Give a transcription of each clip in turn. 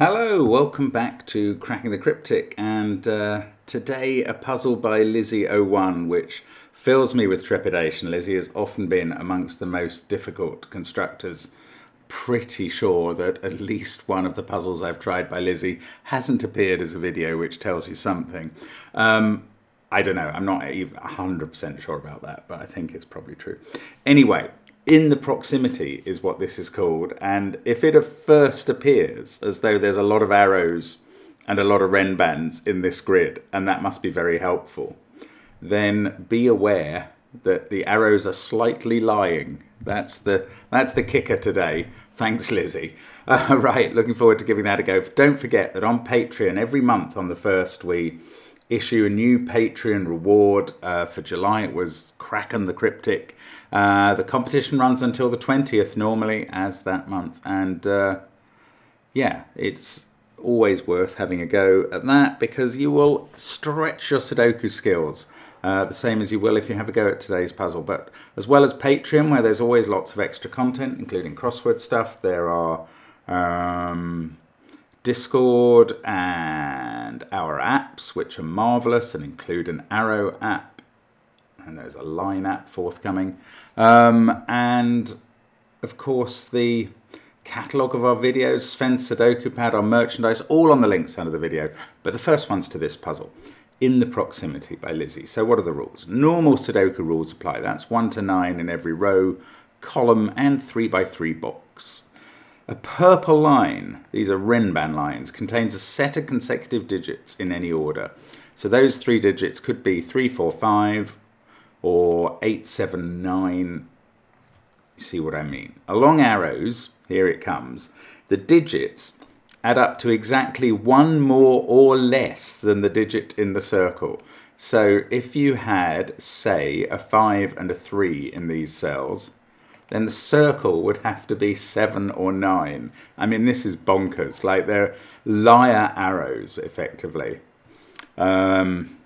Hello, welcome back to Cracking the Cryptic, and today a puzzle by Lizzie01, which fills me with trepidation. Lizzie has often been amongst the most difficult constructors. Pretty sure that at least one of the puzzles I've tried by Lizzie hasn't appeared as a video, which tells you something. I don't know, I'm not even 100% sure about that, but I think it's probably true. Anyway, in the proximity is what this is called, and if it first appears as though there's a lot of arrows and a lot of renbands in this grid, and that must be very helpful, then be aware that the arrows are slightly lying. That's the kicker today. Thanks, Lizzie. Right, looking forward to giving that a go. Don't forget that on Patreon, every month on the 1st, we issue a new Patreon reward. For July, it was Cracking the Cryptic. The competition runs until the 20th normally as that month. And yeah, it's always worth having a go at that because you will stretch your Sudoku skills. The same as you will if you have a go at today's puzzle. But as well as Patreon, where there's always lots of extra content, including crossword stuff, there are Discord and our apps, which are marvellous and include an arrow app. And there's a line app forthcoming. And, of course, the catalogue of our videos, Sven's Sudoku Pad, our merchandise, all on the links under the video. But the first one's to this puzzle. In the Proximity by Lizzie. So what are the rules? Normal Sudoku rules apply. That's 1 to 9 in every row, column, and 3 by 3 box. A purple line, these are renban lines, contains a set of consecutive digits in any order. So those 3 digits could be 3, 4, 5, or 8, 7, 9. You see what I mean? Along arrows, here it comes, the digits add up to exactly 1 more or less than the digit in the circle. So if you had, say, a 5 and a 3 in these cells, then the circle would have to be 7 or 9. I mean, this is bonkers. Like, they're liar arrows, effectively. And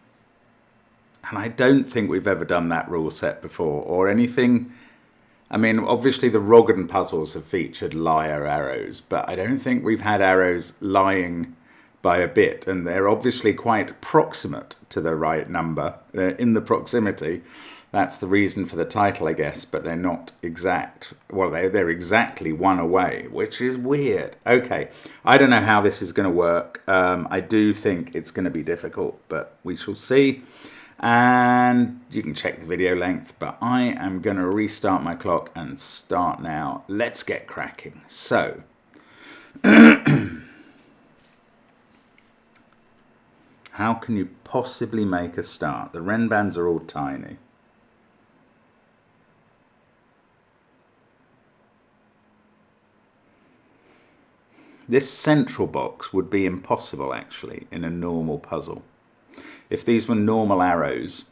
I don't think we've ever done that rule set before, or anything. I mean, obviously the Roggen puzzles have featured liar arrows, but I don't think we've had arrows lying by a bit, and they're obviously quite proximate to the right number. They're in the proximity. That's the reason for the title, I guess, but they're not exact. Well, they're exactly 1 away, which is weird. Okay, I don't know how this is going to work. I do think it's going to be difficult, but we shall see. And you can check the video length, but I am going to restart my clock and start now. Let's get cracking. So, how can you possibly make a start? The renbands are all tiny. This central box would be impossible, actually, in a normal puzzle. If these were normal arrows,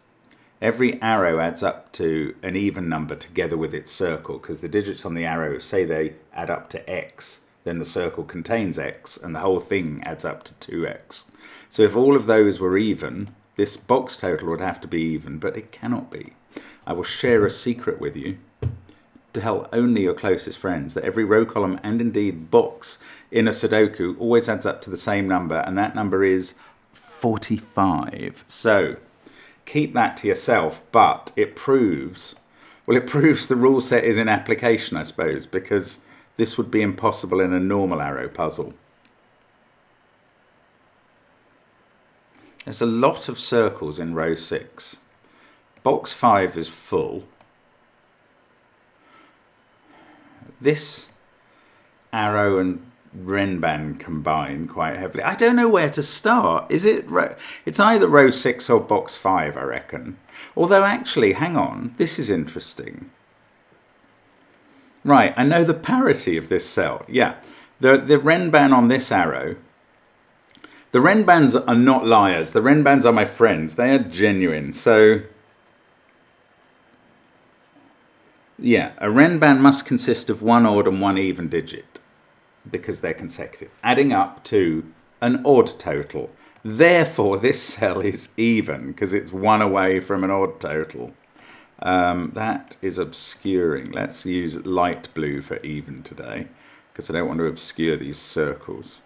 every arrow adds up to an even number together with its circle, because the digits on the arrow, say they add up to x, then the circle contains x, and the whole thing adds up to 2x. So if all of those were even, this box total would have to be even, but it cannot be. I will share a secret with you. Tell only your closest friends that every row, column, and indeed box in a Sudoku always adds up to the same number, and that number is 45. So keep that to yourself, but it proves the rule set is in application, I suppose, because this would be impossible in a normal arrow puzzle. There's a lot of circles in row 6. Box 5 is full. This arrow and renban combine quite heavily. I don't know where to start. It's either row 6 or box 5, I reckon. Although actually, hang on, this is interesting. Right, I know the parity of this cell. Yeah, the renban on this arrow. The renbans are not liars. The renbans are my friends. They are genuine. So yeah, a renban must consist of 1 odd and 1 even digit, because they're consecutive, adding up to an odd total. Therefore, this cell is even, because it's 1 away from an odd total. That is obscuring. Let's use light blue for even today, because I don't want to obscure these circles.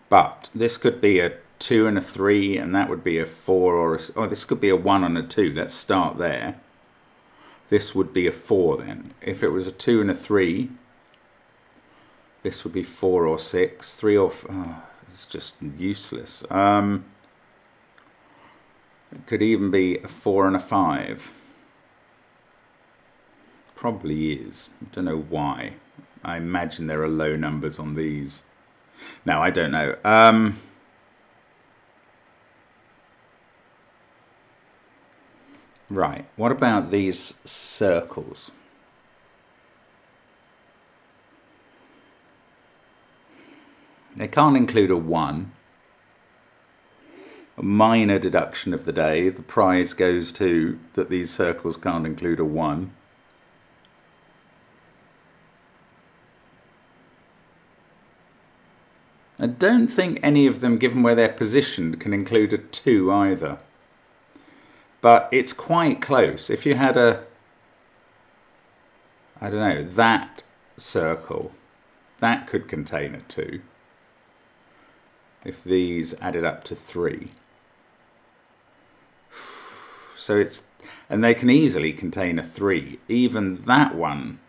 But this could be a 2 and a 3, and that would be a 4 or a... Oh, this could be a 1 and a 2. Let's start there. This would be a 4 then. If it was a 2 and a 3, this would be 4 or 6. 3 or... Oh, it's just useless. It could even be a 4 and a 5. Probably is. I don't know why. I imagine there are low numbers on these. No, I don't know. Right, what about these circles? They can't include a 1. A minor deduction of the day. The prize goes to that these circles can't include a 1. I don't think any of them, given where they're positioned, can include a 2 either. But it's quite close. If you had a, I don't know, that circle, that could contain a 2. If these added up to 3. So it's, and they can easily contain a 3. Even that one.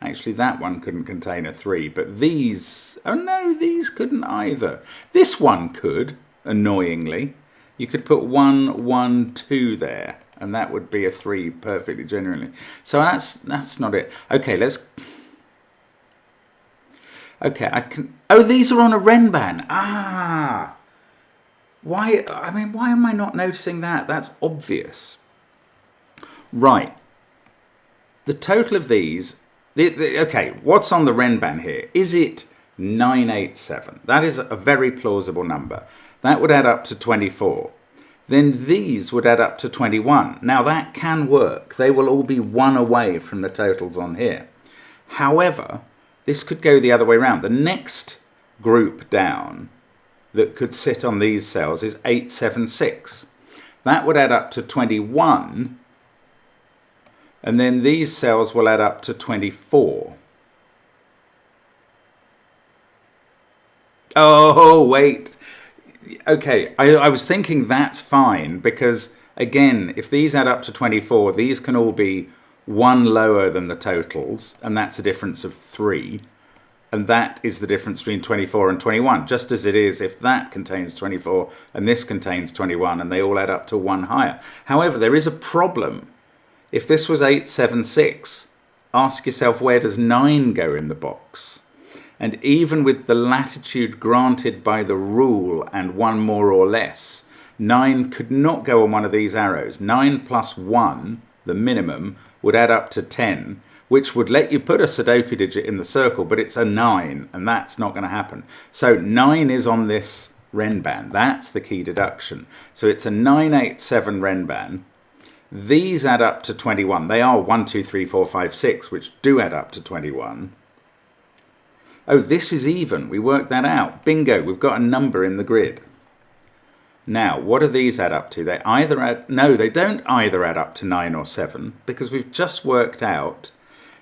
Actually, that one couldn't contain a 3, but these... Oh no, these couldn't either. This one could, annoyingly. You could put 1, 1, 2 there, and that would be a 3 perfectly genuinely. So that's not it. Okay, let's... Okay, I can... Oh, these are on a Renban. Ah! Why... I mean, why am I not noticing that? That's obvious. Right. The total of these... Okay, what's on the Renban here? Is it 987? That is a very plausible number. That would add up to 24. Then these would add up to 21. Now that can work. They will all be 1 away from the totals on here. However, this could go the other way around. The next group down that could sit on these cells is 876. That would add up to 21. And then these cells will add up to 24. Oh, wait. Okay, I was thinking that's fine because, again, if these add up to 24, these can all be 1 lower than the totals, and that's a difference of 3. And that is the difference between 24 and 21, just as it is if that contains 24 and this contains 21, and they all add up to 1 higher. However, there is a problem. If this was 876, ask yourself, where does 9 go in the box? And even with the latitude granted by the rule and 1 more or less, 9 could not go on one of these arrows. 9 plus 1, the minimum, would add up to 10, which would let you put a Sudoku digit in the circle, but it's a 9, and that's not going to happen. So 9 is on this Renban. That's the key deduction. So it's a 987 Renban. These add up to 21. They are 1, 2, 3, 4, 5, 6, which do add up to 21. Oh, this is even. We worked that out. Bingo, we've got a number in the grid. Now, what do these add up to? They either add... No, they don't either add up to 9 or 7, because we've just worked out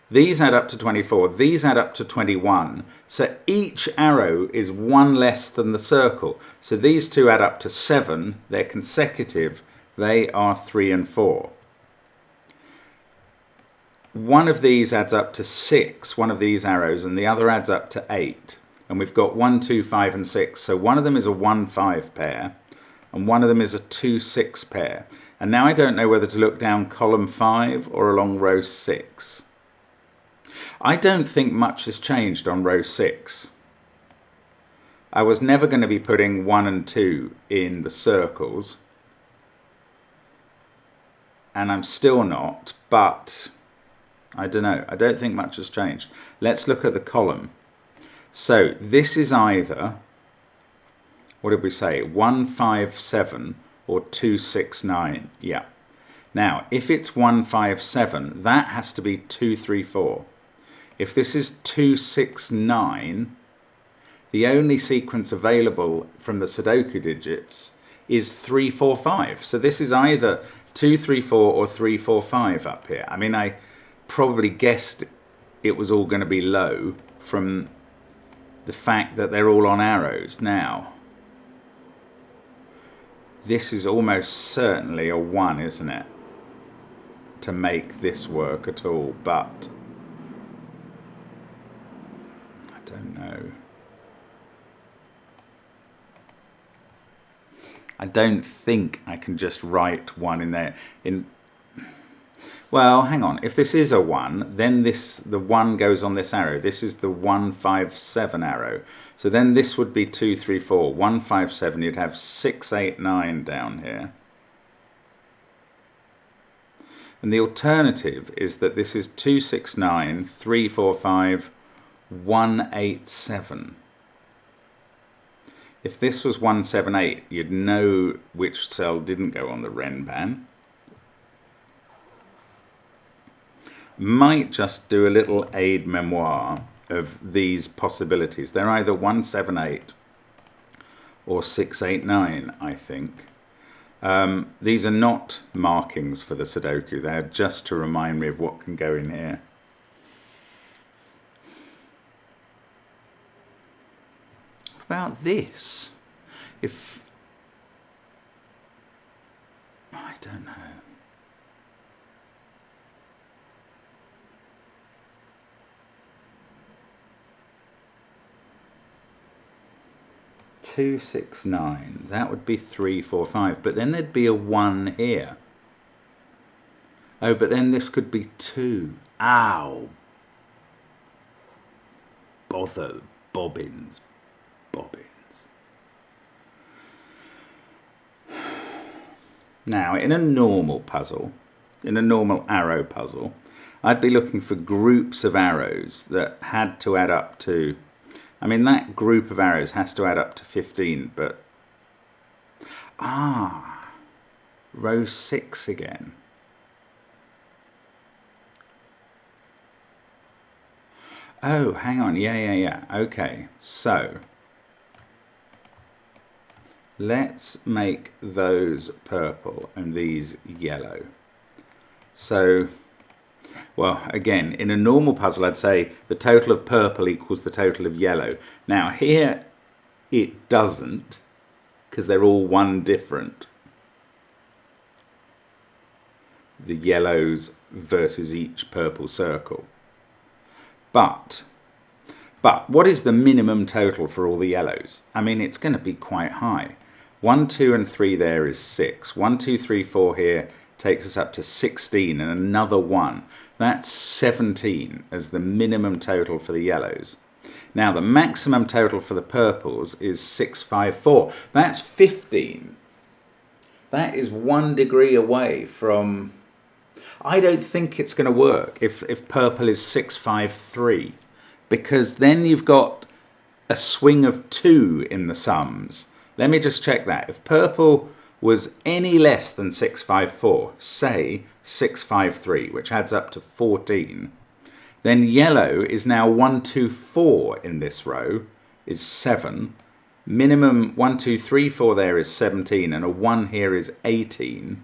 these add up to 24, these add up to 21. So each arrow is 1 less than the circle. So these two add up to 7. They're consecutive. They are 3 and 4. One of these adds up to 6, one of these arrows, and the other adds up to 8. And we've got 1, 2, 5, and 6. So one of them is a 1, 5 pair, and one of them is a 2, 6 pair. And now I don't know whether to look down column 5 or along row 6. I don't think much has changed on row 6. I was never going to be putting 1 and 2 in the circles. And I'm still not, but I don't know. I don't think much has changed. Let's look at the column. So this is either, what did we say, 157 or 269. Yeah. Now, if it's 157, that has to be 234. If this is 269, the only sequence available from the Sudoku digits is 345. So this is either 234 or 345 up here. I mean, I probably guessed it was all going to be low from the fact that they're all on arrows. Now, this is almost certainly a 1, isn't it? To make this work at all, but I don't know. I don't think I can just write 1 in there. Well, hang on. If this is a 1, then the 1 goes on this arrow. This is the 1, 5, 7 arrow. So then this would be 2, 3, 4. 1, 5, 7. You'd have 6, 8, 9 down here. And the alternative is that this is 2, 6, 9, 3, 4, 5, 1, 8, 7. If this was 1, 7, 8, you'd know which cell didn't go on the Renban. Might just do a little aid memoir of these possibilities. They're either 1, 7, 8 or 6, 8, 9, I think. These are not markings for the Sudoku. They're just to remind me of what can go in here. What about this? I don't know. 2, 6, 9. That would be 3, 4, 5. But then there'd be a 1 here. Oh, but then this could be 2. Ow. Bother. Bobbins. Now, in a normal puzzle, in a normal arrow puzzle, I'd be looking for groups of arrows that had to add up to... I mean, that group of arrows has to add up to 15, but... row 6 again. Oh, hang on. Yeah. Okay, so... let's make those purple and these yellow. So... well, again, in a normal puzzle, I'd say the total of purple equals the total of yellow. Now, here it doesn't, because they're all one different. The yellows versus each purple circle. But what is the minimum total for all the yellows? I mean, it's going to be quite high. 1, 2, and 3 there is 6. 1, 2, 3, 4 here takes us up to 16, and another 1. That's 17 as the minimum total for the yellows. Now, the maximum total for the purples is 6, 5, 4. That's 15. That is 1 degree away from... I don't think it's going to work if purple is 6, 5, 3. Because then you've got a swing of 2 in the sums. Let me just check that. If purple was any less than 6, 5, 4, say 6, 5, 3, which adds up to 14, then yellow is now 1, 2, 4 in this row, is 7. Minimum 1, 2, 3, 4 there is 17, and a 1 here is 18,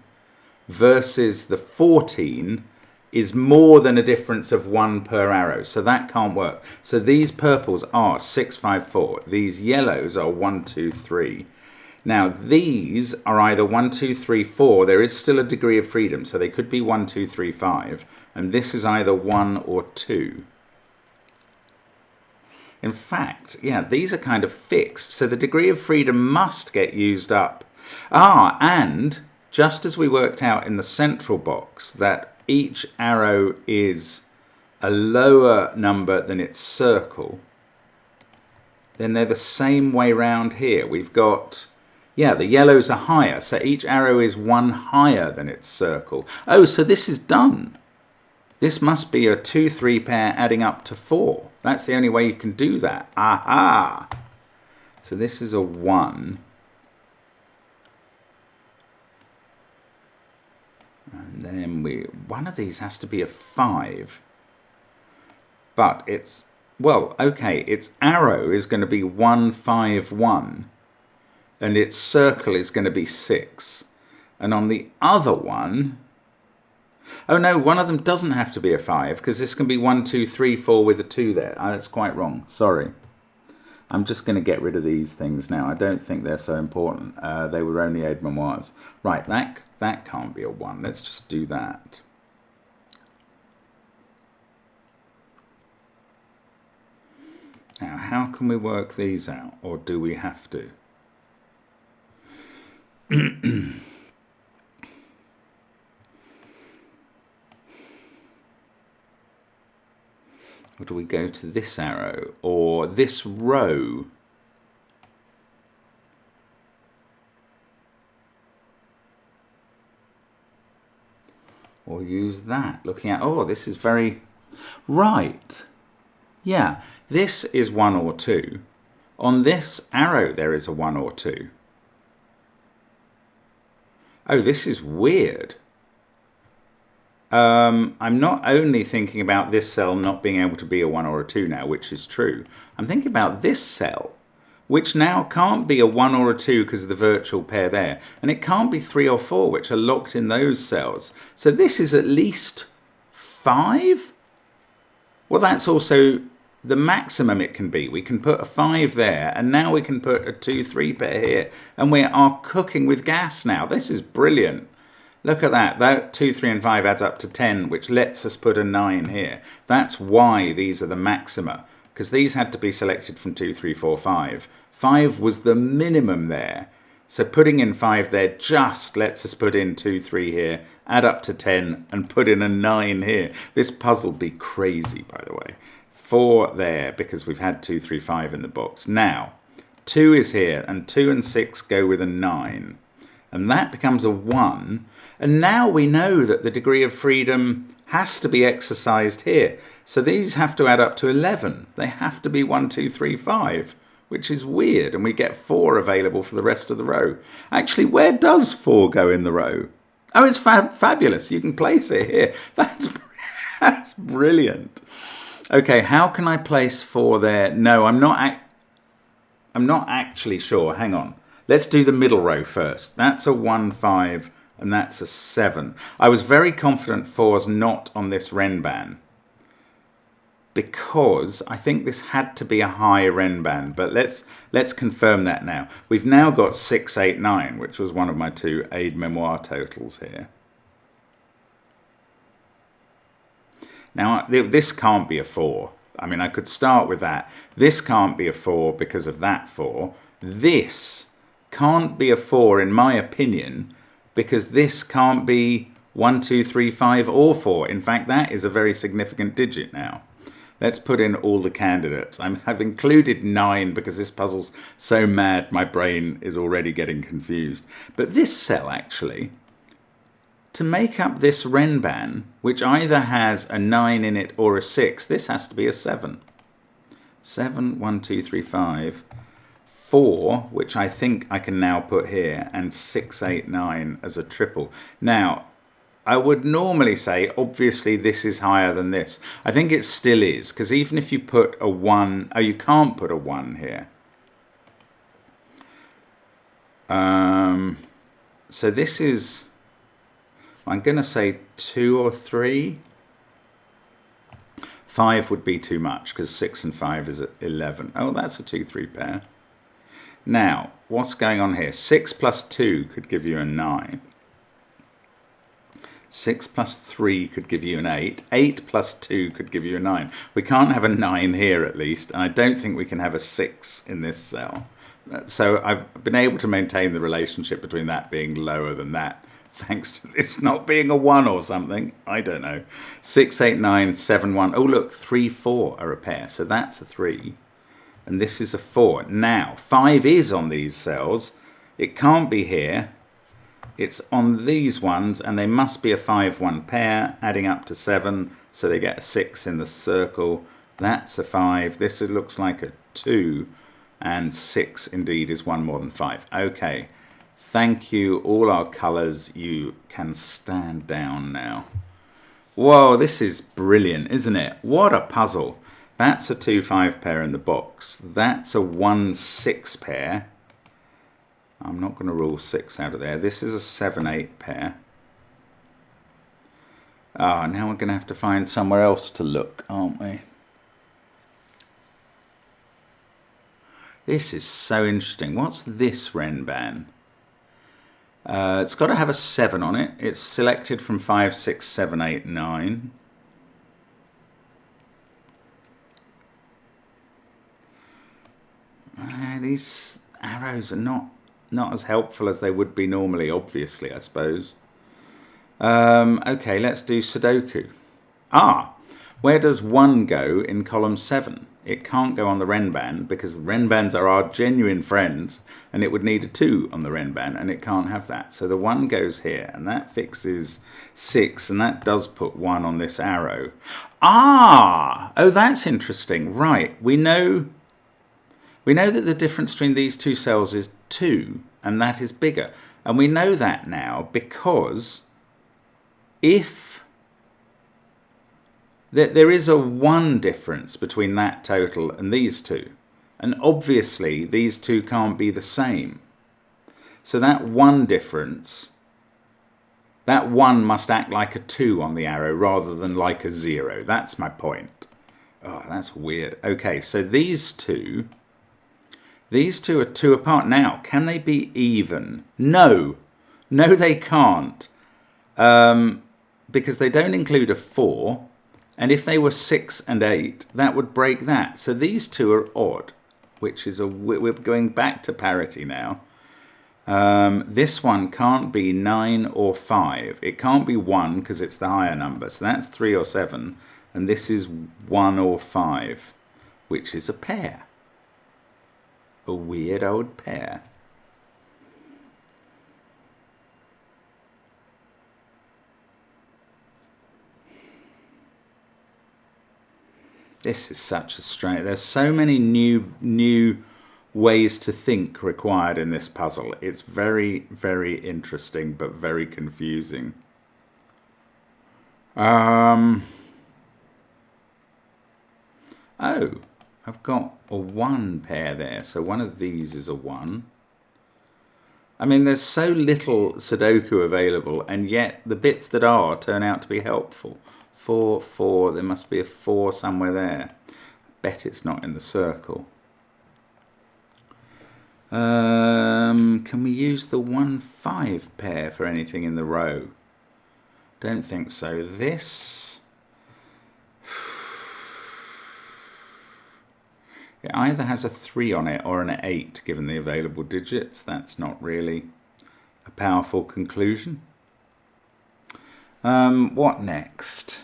versus the 14 is more than a difference of 1 per arrow, so that can't work. So these purples are 6, 5, 4. These yellows are 1, 2, 3. Now these are either 1, 2, 3, 4. There is still a degree of freedom, so they could be 1, 2, 3, 5. And this is either 1 or 2. In fact, yeah, these are kind of fixed, so the degree of freedom must get used up. And just as we worked out in the central box that each arrow is a lower number than its circle, then they're the same way round here. We've got, yeah, the yellows are higher, so each arrow is 1 higher than its circle. Oh, so this is done. This must be a 2, 3 pair adding up to 4. That's the only way you can do that. Aha! So this is a 1. And then one of these has to be a 5. But it's, well, okay, its arrow is going to be 1, 5, 1. And its circle is going to be 6. And on the other one, oh no, one of them doesn't have to be a 5, because this can be 1, 2, 3, 4 with a 2 there. Oh, that's quite wrong, sorry. I'm just going to get rid of these things now. I don't think they're so important. They were only aide-memoirs. Right, that can't be a 1. Let's just do that. Now, how can we work these out, or do we have to? Or do we go to this arrow, or this row? Or use that, looking at, oh, this is very, right. Yeah, this is 1 or 2. On this arrow, there is a 1 or 2. Oh, this is weird. I'm not only thinking about this cell not being able to be a 1 or a 2 now, which is true. I'm thinking about this cell, which now can't be a 1 or a 2 because of the virtual pair there. And it can't be 3 or 4, which are locked in those cells. So this is at least 5? Well, that's also the maximum it can be. We can put a 5 there, and now we can put a 2-3 pair here. And we are cooking with gas now. This is brilliant. Look at that. That 2, 3, and 5 adds up to 10, which lets us put a 9 here. That's why these are the maxima, because these had to be selected from 2, 3, 4, 5. 5 was the minimum there. So putting in 5 there just lets us put in 2, 3 here, add up to 10, and put in a 9 here. This puzzle be crazy, by the way. 4 there, because we've had 2, 3, 5 in the box. Now, 2 is here, and 2 and 6 go with a 9. And that becomes a 1. And now we know that the degree of freedom has to be exercised here. So these have to add up to 11. They have to be 1, 2, 3, 5, which is weird. And we get 4 available for the rest of the row. Actually, where does 4 go in the row? Oh, it's fabulous. You can place it here. That's brilliant. Okay, how can I place 4 there? No, I'm not actually sure. Hang on. Let's do the middle row first. That's a 1, 5, and that's a 7. I was very confident 4's not on this Renban, because I think this had to be a high Renban, but let's confirm that now. We've now got 6, 8, 9, which was one of my 2 aide-memoire totals here. Now, this can't be a 4. I mean, I could start with that. This can't be a 4 because of that 4. This can't be a 4 in my opinion, because this can't be 1, 2, 3, 5 or 4. In fact, that is a very significant digit now. Let's put in all the candidates. I've included 9 because this puzzle's so mad my brain is already getting confused. But this cell actually, to make up this Renban, which either has a 9 in it or a 6, this has to be a 7. 7, 1, 2, 3, 5. 4, which I think I can now put here, and 6, 8, 9 as a triple. Now, I would normally say, obviously, this is higher than this. I think it still is, because even if you put a 1, oh, you can't put a 1 here. So this is, I'm going to say 2 or 3. 5 would be too much, because 6 and 5 is 11. Oh, that's a 2, 3 pair. Now, what's going on here? 6 plus 2 could give you a 9. 6 plus 3 could give you an 8. 8 plus 2 could give you a 9. We can't have a 9 here at least, and I don't think we can have a 6 in this cell. So I've been able to maintain the relationship between that being lower than that, thanks to this not being a 1 or something. I don't know. 6, 8, 9, 7, 1. Oh, look, 3, 4 are a pair, so that's a 3. And this is a 4. Now, 5 is on these cells. It can't be here. It's on these ones, and they must be a 5, 1 pair, adding up to 7, so they get a 6 in the circle. That's a 5. This looks like a 2, and 6 indeed is 1 more than 5. Okay, thank you, all our colours. You can stand down now. Whoa, this is brilliant, isn't it? What a puzzle. That's a 2, 5 pair in the box. That's a 1, 6 pair. I'm not going to rule 6 out of there. This is a 7, 8 pair. Ah, now we're going to have to find somewhere else to look, aren't we? This is so interesting. What's this Renban? It's got to have a 7 on it. It's selected from 5, 6, 7, 8, 9. These arrows are not as helpful as they would be normally, obviously, I suppose. Okay, let's do Sudoku. Where does 1 go in column 7? It can't go on the Renban because the Renbans are our genuine friends, and it would need a 2 on the Renban, and it can't have that. So the 1 goes here, and that fixes 6, and that does put 1 on this arrow. Oh, that's interesting. Right, we know that the difference between these two cells is 2, and that is bigger. And we know that now because if there is a 1 difference between that total and these two, and obviously these two can't be the same. So that 1 difference, that 1 must act like a 2 on the arrow rather than like a 0. That's my point. Oh, that's weird. Okay, so these two are 2 apart. Now, can they be even? No, they can't. Because they don't include a 4. And if they were 6 and 8, that would break that. So these two are odd, which is we're going back to parity now. This one can't be 9 or 5. It can't be 1 because it's the higher number. So that's 3 or 7. And this is 1 or 5, which is a pair. A weird old pair. This is such a strange... There's so many new ways to think required in this puzzle. It's very, very interesting, but very confusing. Oh, I've got a 1 pair there. So one of these is a 1. I mean, there's so little Sudoku available, and yet the bits that are turn out to be helpful. 4, 4, there must be a 4 somewhere there. I bet it's not in the circle. Can we use the 1, 5 pair for anything in the row? Don't think so. This... It either has a 3 on it or an 8, given the available digits. That's not really a powerful conclusion. What next?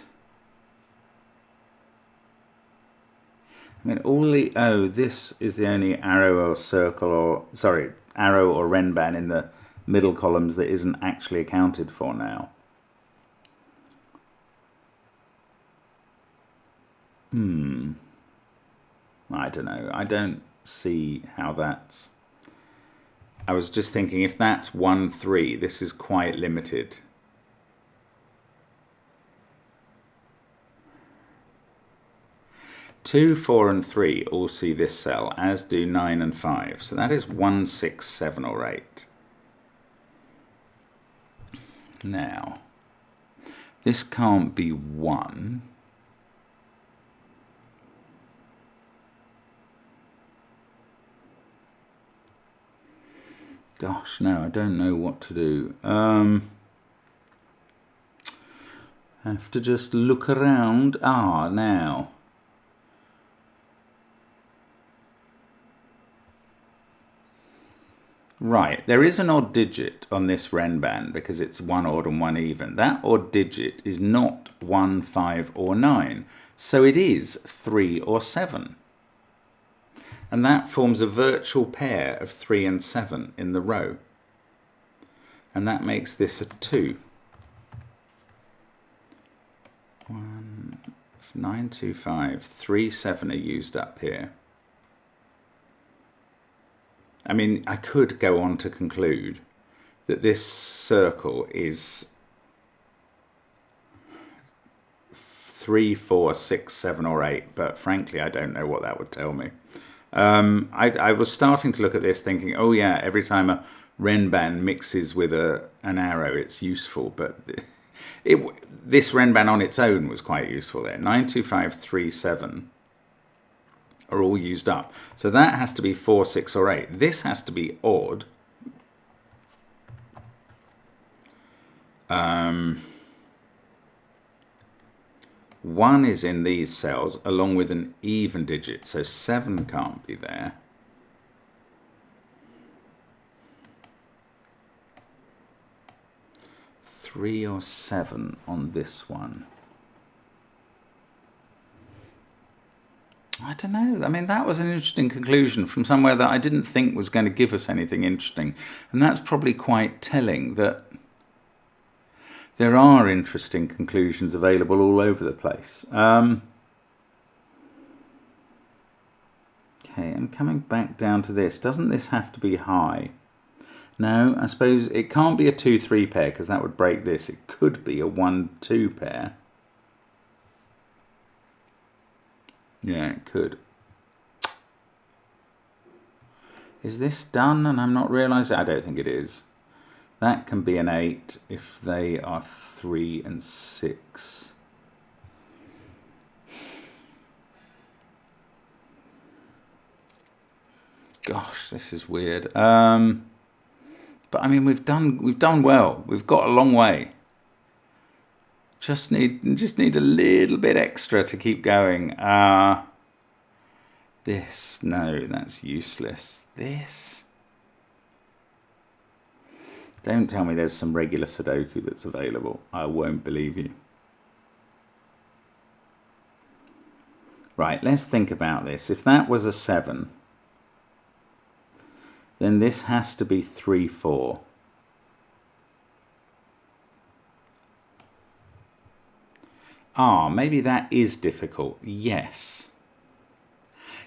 I mean, this is the only arrow or circle or, sorry, arrow or Renban in the middle columns that isn't actually accounted for now. I don't know. I don't see how that's... I was just thinking if that's 1, 3, this is quite limited. Two, 4 and 3 all see this cell, as do 9 and 5. So that is 1, 6, 7 or 8. Now, this can't be 1. Gosh, no, I don't know what to do. I have to just look around. Now. Right, there is an odd digit on this Renban because it's 1 odd and 1 even. That odd digit is not 1, 5 or 9. So it is 3 or 7. And that forms a virtual pair of 3 and 7 in the row. And that makes this a 2. 1, 9, 2, 5, 3, 7 are used up here. I mean, I could go on to conclude that this circle is 3, 4, 6, 7 or 8, but frankly I don't know what that would tell me. I was starting to look at this thinking, oh yeah, every time a Renban mixes with an arrow it's useful, but this Renban on its own was quite useful there. 9, 2, 5, 3, 7 are all used up. So that has to be 4, 6 or 8. This has to be odd. One is in these cells along with an even digit, so 7 can't be there. Three or 7 on this one. I don't know. I mean, that was an interesting conclusion from somewhere that I didn't think was going to give us anything interesting. And that's probably quite telling that there are interesting conclusions available all over the place. Okay, I'm coming back down to this. Doesn't this have to be high? No, I suppose it can't be a 2-3 pair because that would break this. It could be a 1-2 pair. Yeah, it could. Is this done and I'm not realising? I don't think it is. That can be an 8 if they are 3 and 6. Gosh, this is weird. But I mean, we've done well. We've got a long way. Just need a little bit extra to keep going. This, no, that's useless. This. Don't tell me there's some regular Sudoku that's available. I won't believe you. Right, let's think about this. If that was a 7, then this has to be 3, 4. Maybe that is difficult. Yes.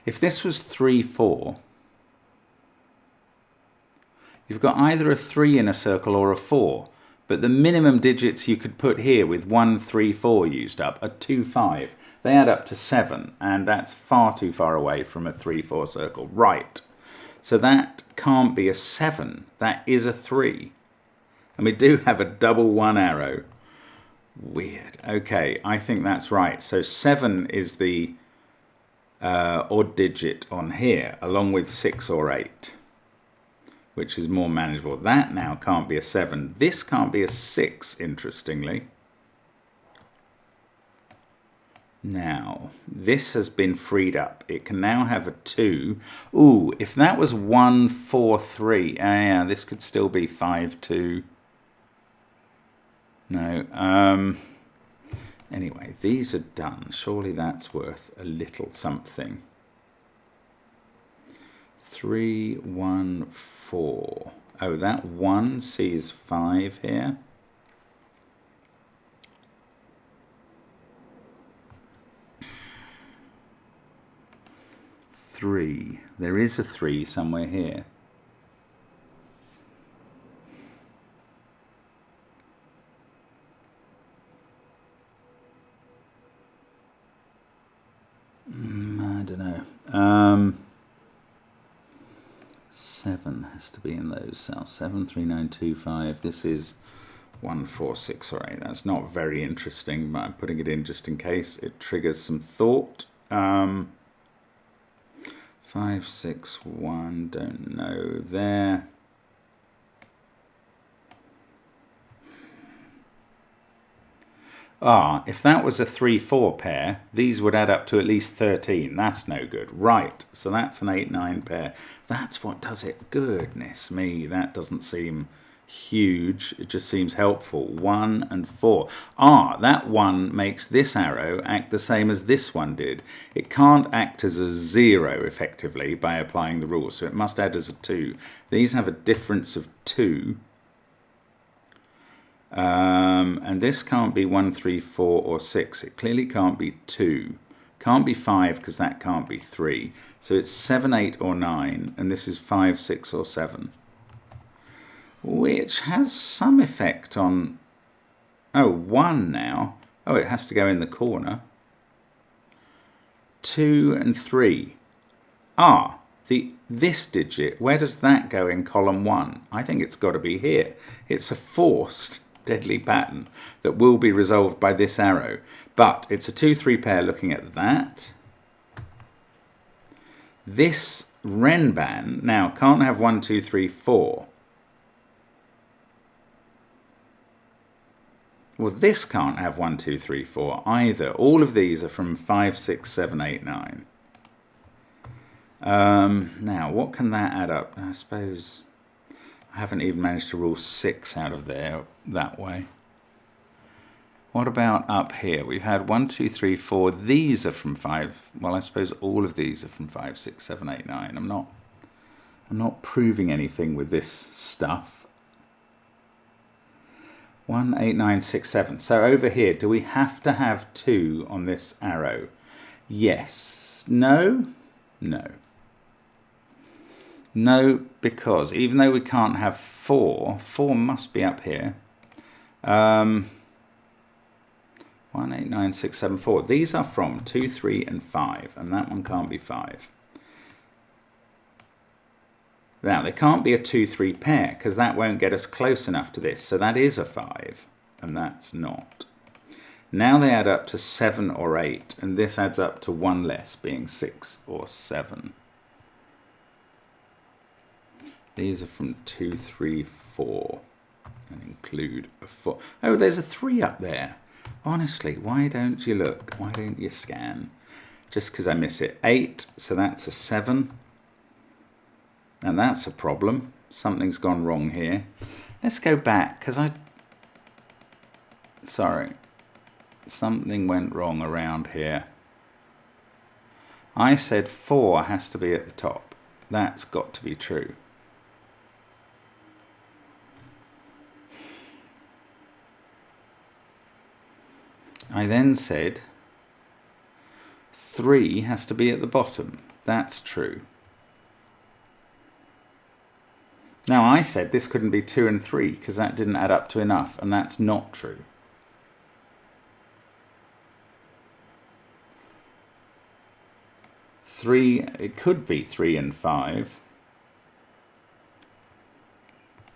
If this was 3, 4, you've got either a 3 in a circle or a 4, but the minimum digits you could put here with 1, 3, 4 used up are 2, 5. They add up to 7, and that's far too far away from a 3, 4 circle. Right, so that can't be a 7. That is a 3. And we do have a double 1 arrow. Weird. Okay, I think that's right. So 7 is the odd digit on here, along with 6 or 8. Which is more manageable. That now can't be a 7. This can't be a 6, interestingly. Now, this has been freed up. It can now have a 2. Ooh, if that was 1, 4, 3, yeah, this could still be 5, 2. No. Anyway, these are done. Surely that's worth a little something. 3, 1, 4. Oh, that 1 sees 5 here. Three. There is a 3 somewhere here. I don't know. 7 has to be in those cells. 7, 3, 9, 2, 5. This is 1, 4, 6 or 8. That's not very interesting, but I'm putting it in just in case it triggers some thought. 5, 6, 1. Don't know there. If that was a 3, 4 pair, these would add up to at least 13. That's no good. Right, so that's an 8, 9 pair. That's what does it. Goodness me, that doesn't seem huge. It just seems helpful. 1 and 4. That 1 makes this arrow act the same as this one did. It can't act as a 0 effectively by applying the rules, so it must add as a 2. These have a difference of 2. And this can't be 1, 3, 4 or 6. It clearly can't be 2. Can't be 5 because that can't be 3. So it's 7, 8 or 9, and this is 5, 6 or 7. Which has some effect on... 1 now. It has to go in the corner. 2 and 3. This digit, where does that go in column 1? I think it's got to be here. It's a forced deadly pattern that will be resolved by this arrow. But it's a 2, 3 pair looking at that. This Renban now can't have 1, 2, 3, 4. Well, this can't have 1, 2, 3, 4 either. All of these are from 5, 6, 7, 8, 9. Now, what can that add up? I suppose I haven't even managed to rule 6 out of there that way. What about up here? We've had 1, 2, 3, 4. These are from 5. Well, I suppose all of these are from 5, 6, 7, 8, 9. I'm not proving anything with this stuff. 1, 8, 9, 6, 7. So over here, do we have to have 2 on this arrow? Yes. No? No. No, because even though we can't have 4, 4 must be up here. 1, 8, 9, 6, 7, 4. These are from 2, 3, and 5, and that one can't be 5. Now, there can't be a 2, 3 pair, because that won't get us close enough to this. So that is a 5, and that's not. Now they add up to 7 or 8, and this adds up to 1 less, being 6 or 7. These are from 2, 3, 4, and include a 4. Oh, there's a 3 up there. Honestly, why don't you look? Why don't you scan? Just because I miss it. 8, so that's a 7. And that's a problem. Something's gone wrong here. Let's go back, because sorry. Something went wrong around here. I said 4 has to be at the top. That's got to be true. I then said 3 has to be at the bottom. That's true. Now I said this couldn't be 2 and 3 because that didn't add up to enough, and that's not true. It could be 3 and 5.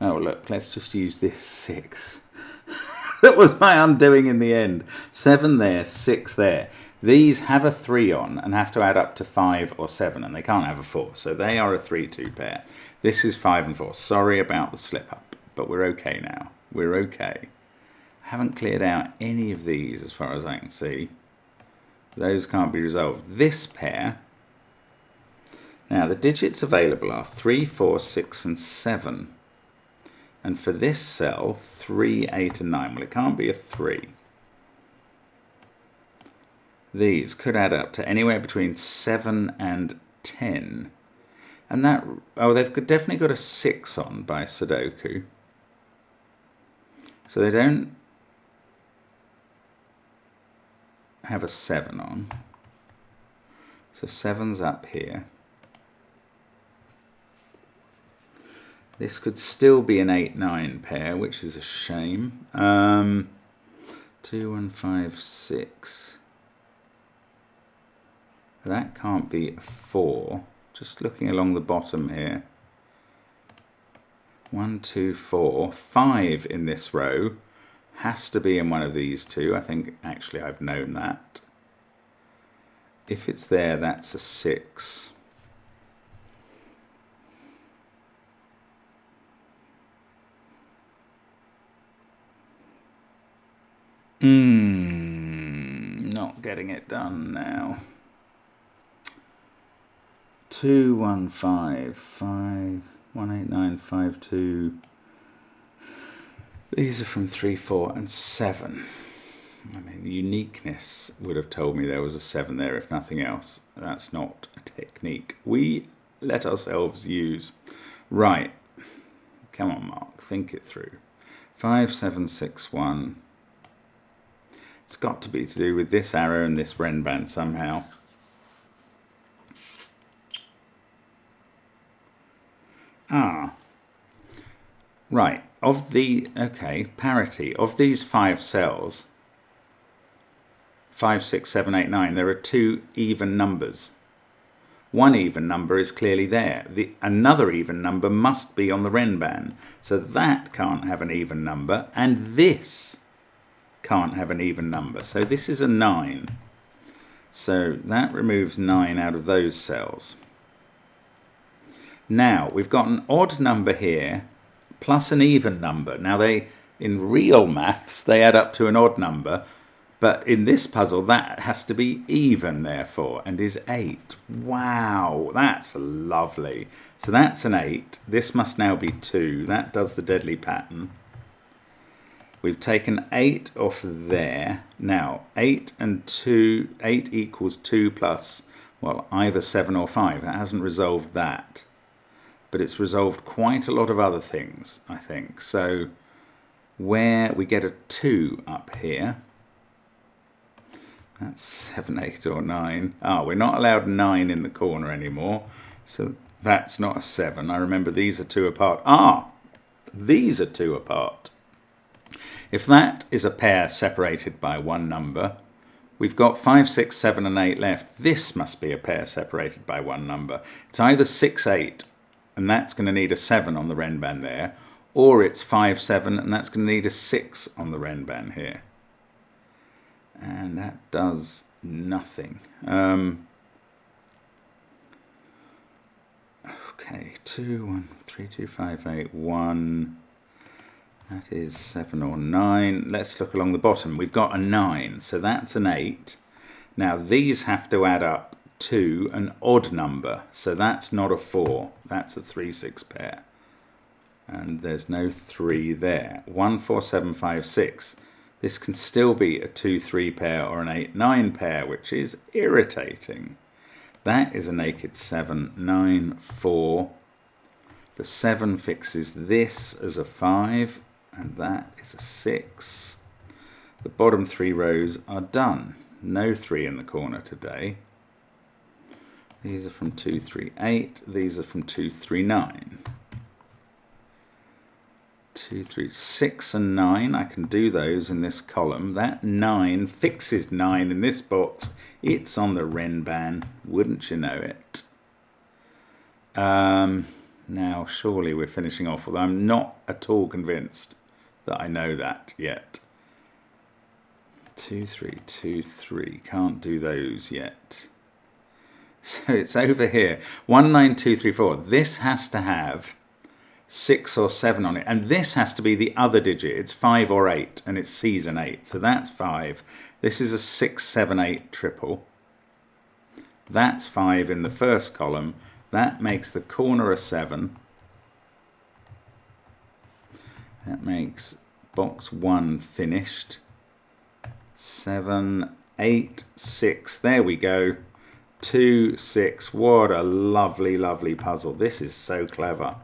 Oh look, let's just use this 6. That was my undoing in the end. 7 there, 6 there. These have a 3 on and have to add up to 5 or 7, and they can't have a 4. So they are a 3-2 pair. This is 5 and 4. Sorry about the slip up, but we're okay now. We're okay. I haven't cleared out any of these as far as I can see. Those can't be resolved. This pair. Now the digits available are 3, 4, 6, and 7. And for this cell, 3, 8, and 9. Well, it can't be a 3. These could add up to anywhere between 7 and 10. And that, oh, they've definitely got a 6 on by Sudoku. So they don't have a 7 on. So 7's up here. This could still be an 8-9 pair, which is a shame. 2, 1, 5, 6. That can't be a 4. Just looking along the bottom here. 1, 2, 4. 5 in this row has to be in one of these two. I think actually I've known that. If it's there, that's a 6. Not getting it done now. 2, 1, 5, 5, 1, 8, 9, 5, 2. These are from 3, 4, and 7. I mean, uniqueness would have told me there was a 7 there, if nothing else. That's not a technique we let ourselves use. Right. Come on, Mark. Think it through. 5, 7, 6, 1. It's got to be to do with this arrow and this Renban somehow. Right, parity. Of these 5 cells, 5, 6, 7, 8, 9, there are 2 even numbers. One even number is clearly there. Another even number must be on the Renban. So that can't have an even number, and this can't have an even number. So this is a 9. So that removes 9 out of those cells. Now, we've got an odd number here plus an even number. Now, in real maths, they add up to an odd number, but in this puzzle, that has to be even, therefore, and is 8. Wow, that's lovely. So that's an 8. This must now be 2. That does the deadly pattern. We've taken 8 off there. Now, 8 and 2, 8 equals 2 plus, well, either 7 or 5. That hasn't resolved that. But it's resolved quite a lot of other things, I think. So, where we get a 2 up here, that's 7, 8 or 9. Ah, we're not allowed 9 in the corner anymore. So, that's not a 7. I remember these are 2 apart. Ah, these are 2 apart. If that is a pair separated by one number, we've got 5, 6, 7 and 8 left. This must be a pair separated by one number. It's either 6, 8, and that's going to need a 7 on the renban there, or it's 5, 7, and that's going to need a 6 on the renban here. And that does nothing. Okay, 2, 1, 3, 2, 5, 8, 1... That is 7 or 9. Let's look along the bottom. We've got a 9, so that's an 8. Now these have to add up to an odd number, so that's not a 4. That's a 3, 6 pair. And there's no 3 there. 1, 4, 7, 5, 6. This can still be a 2, 3 pair or an 8, 9 pair, which is irritating. That is a naked 7, 9, 4. The 7 fixes this as a 5. And that is a 6. The bottom 3 rows are done. No 3 in the corner today. These are from 2, 3, 8. These are from 2, 3, 9. 2, 3, 6 and 9. I can do those in this column. That 9 fixes 9 in this box. It's on the renban. Wouldn't you know it? Now, surely we're finishing off, although I'm not at all convinced that I know that yet. 2, 3, 2, 3. Can't do those yet. So it's over here. 1, 9, 2, 3, 4. This has to have 6 or 7 on it. And this has to be the other digit. It's 5 or 8. And it's C's and 8. So that's 5. This is a 6, 7, 8 triple. That's 5 in the first column. That makes the corner a 7. That makes box 1 finished. 7, 8, 6. There we go. 2, 6. What a lovely, lovely puzzle. This is so clever.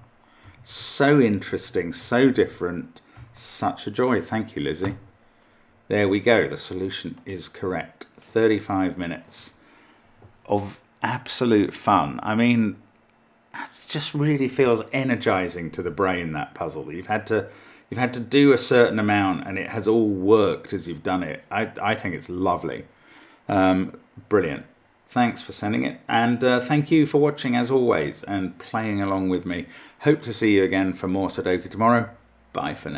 So interesting, so different. Such a joy. Thank you, Lizzie. There we go. The solution is correct. 35 minutes of absolute fun. I mean, it just really feels energizing to the brain, that puzzle. You've had to do a certain amount and it has all worked as you've done it. I think it's lovely. Brilliant. Thanks for sending it, and thank you for watching as always and playing along with me. Hope to see you again for more Sudoku tomorrow. Bye for now.